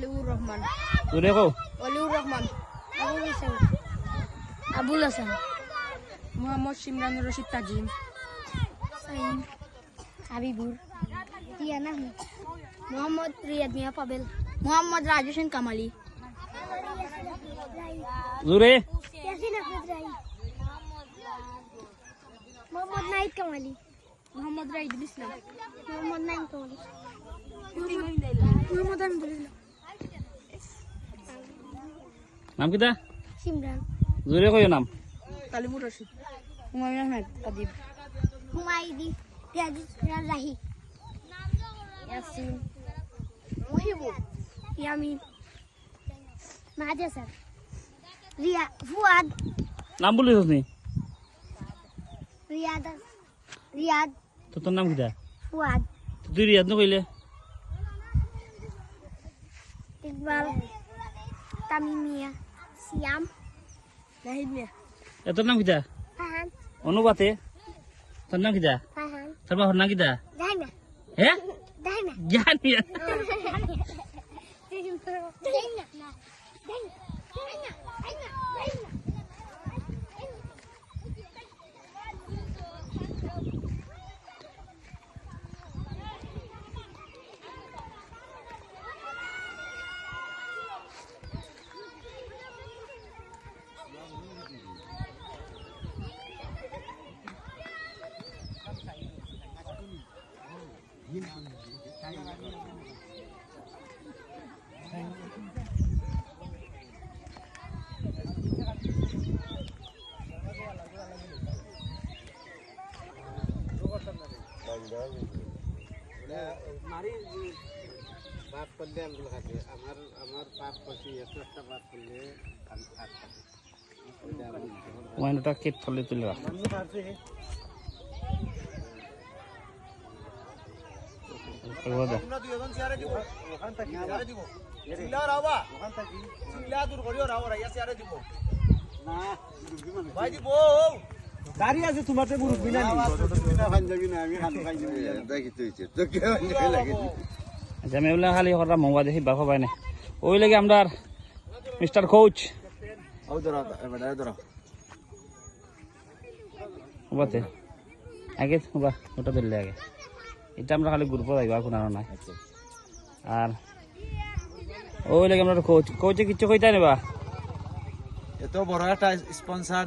অলিউর রহমান। তোরে কও। অলিউর রহমান। আবুল হাসান। আবুল হাসান। মোহাম্মদ শিমরানুর রশিদ তাজিম। সাইম হাবিবুর। টিয়ানা আহমেদ। মোহাম্মদ রিয়াদ মিয়া পাবেল। মোহাম্মদ রাজু হোসেন কামালি। জোরে ইয়াসিন আহমেদ রাই। মোহাম্মদ নাইদ কামালি। মোহাম্মদ রাইদুল ইসলাম। মোহাম্মদ নাইম কামালি। মোহাম্মদ আমিনুল্লাহ। নাম কিটা? শিমরান। জোরে কইও নাম। কালিমুর রশিদ। হুমায়ুন আহমেদ আদিব। হুমায়দি রাহি। ইয়াসিন মুহিবুর। ইয়ামিন মাহাদি হাসান। রিয়া ফুয়াদ। নাম বলিস নি? রিয়াদ রিয়াদ তো তোর নাম কিটা? ফুয়াদ। তুই রিয়াদ ন কইলে? ইকবাল তামিম মিয়া সিয়াম নাহিদ মিয়া। তোর নাম কিটা? ফাহান অনুবাতে তোর নাম কিটা? ফাহান তোর বাবার নাম কিটা? দাইনা হ্যাঁ দাইনা জানি দাইনা দাইনা দাইনা দাইনা। মারি বাদ করলে আমগুলো খাবে আমার পাপ করছি একটা বাদ করলে আমি খাচ্ছি ওয়াইনটা কেট থলে তুলে রাখ। গাড়ি আছে তোমার তো মুরব্বি না আচ্ছা আমি বললাম খালি হঠাৎ মঙ্গা দেখি বাফা পাই না ওই লাগে আমরা মিস্টার কোচ ওবাতে আগে ওবা ওটা ধরলে আগে এটা আমরা খালি গ্রুপত আইবা কোনো আর নাই। আর ওই লাগে আমরা কোচ কোচে কিচ্ছু কইতা নেবা এত বড় একটা স্পন্সর